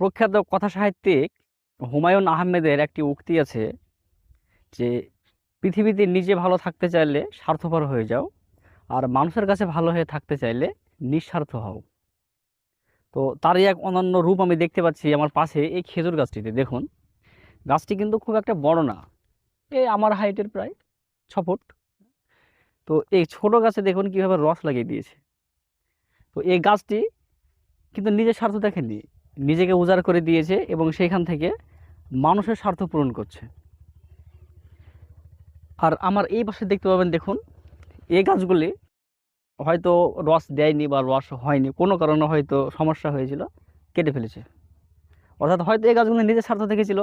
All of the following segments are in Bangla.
প্রখ্যাত কথা সাহিত্যিক হুমায়ুন আহমেদের একটি উক্তি আছে যে পৃথিবীতে নিজে ভালো থাকতে চাইলে স্বার্থপর হয়ে যাও, আর মানুষের কাছে ভালো হয়ে থাকতে চাইলে নিঃস্বার্থ হও। তো তারই এক অনন্য রূপ আমি দেখতে পাচ্ছি আমার পাশে এই খেজুর গাছটিতে। দেখুন, গাছটি কিন্তু খুব একটা বড় না, এই আমার হাইটের প্রায় 6 ফুট। তো এই ছোট গাছে দেখুন কিভাবে রস লাগিয়ে দিয়েছে। তো এই গাছটি কিন্তু নিজের স্বার্থ দেখেনি, নিজেকে উজাড় করে দিয়েছে এবং সেইখান থেকে মানুষের স্বার্থ পূরণ করছে। আর আমার এই পাশে দেখতে পাবেন, দেখুন এই গাছগুলি হয়তো রস দেয়নি বা রস হয়নি, কোনো কারণে হয়তো সমস্যা হয়েছিল, কেটে ফেলেছে। অর্থাৎ হয়তো এই গাছগুলো নিজের স্বার্থ দেখেছিল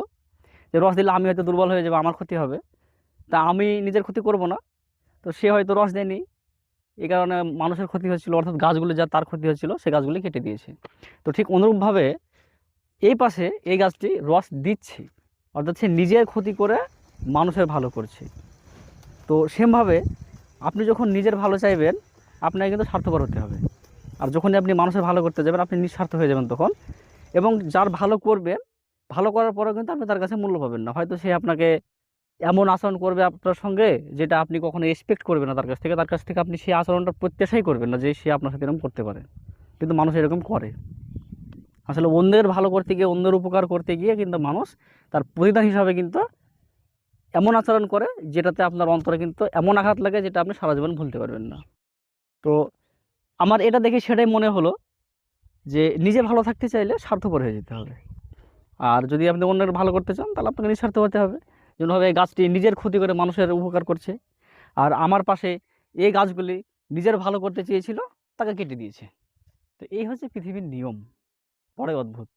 যে রস দিলে আমি হয়তো দুর্বল হয়ে যাবো, আমার ক্ষতি হবে, তা আমি নিজের ক্ষতি করব না। তো সে হয়তো রস দেয়নি, এই কারণে মানুষের ক্ষতি হচ্ছিল, অর্থাৎ গাছগুলি যা তার ক্ষতি হচ্ছিল সে গাছগুলি কেটে দিয়েছে। তো ঠিক অনুরূপভাবে এই পাশে এই গাছটি রস দিচ্ছে, অর্থাৎ সে নিজের ক্ষতি করে মানুষের ভালো করছে। তো সেমভাবে আপনি যখন নিজের ভালো চাইবেন, আপনাকে কিন্তু স্বার্থপর হতে হবে। আর যখনই আপনি মানুষের ভালো করতে যাবেন, আপনি নিঃস্বার্থ হয়ে যাবেন তখন। এবং যার ভালো করবেন, ভালো করার পরেও কিন্তু আপনি তার কাছে মূল্য পাবেন না। হয়তো সে আপনাকে এমন আচরণ করবে আপনার সঙ্গে যেটা আপনি কখনো এক্সপেক্ট করবেন না তার কাছ থেকে আপনি সেই আচরণটা প্রত্যাশাই করবেন না যে সে আপনার সাথে এরকম করতে পারে। কিন্তু মানুষ এরকম করে। আসলে অন্যের ভালো করতে গিয়ে, অন্যের উপকার করতে গিয়ে কিন্তু মানুষ তার প্রতিদান হিসাবে কিন্তু এমন আচরণ করে যেটাতে আপনার অন্তরে কিন্তু এমন আঘাত লাগে যেটা আপনি সারা জীবন ভুলতে পারবেন না। তো আমার এটা দেখে সেটাই মনে হলো যে নিজে ভালো থাকতে চাইলে স্বার্থপর হয়ে যেতে হবে। আর যদি আপনি অন্যের ভালো করতে চান তাহলে আপনাকে নিঃস্বার্থ হতে হবে। যেমনভাবে এই গাছটি নিজের ক্ষতি করে মানুষের উপকার করছে, আর আমার পাশে এই গাছগুলি নিজের ভালো করতে চেয়েছিল, তাকে কেটে দিয়েছে। তো এই হচ্ছে পৃথিবীর নিয়ম, বড়ই অদ্ভুত।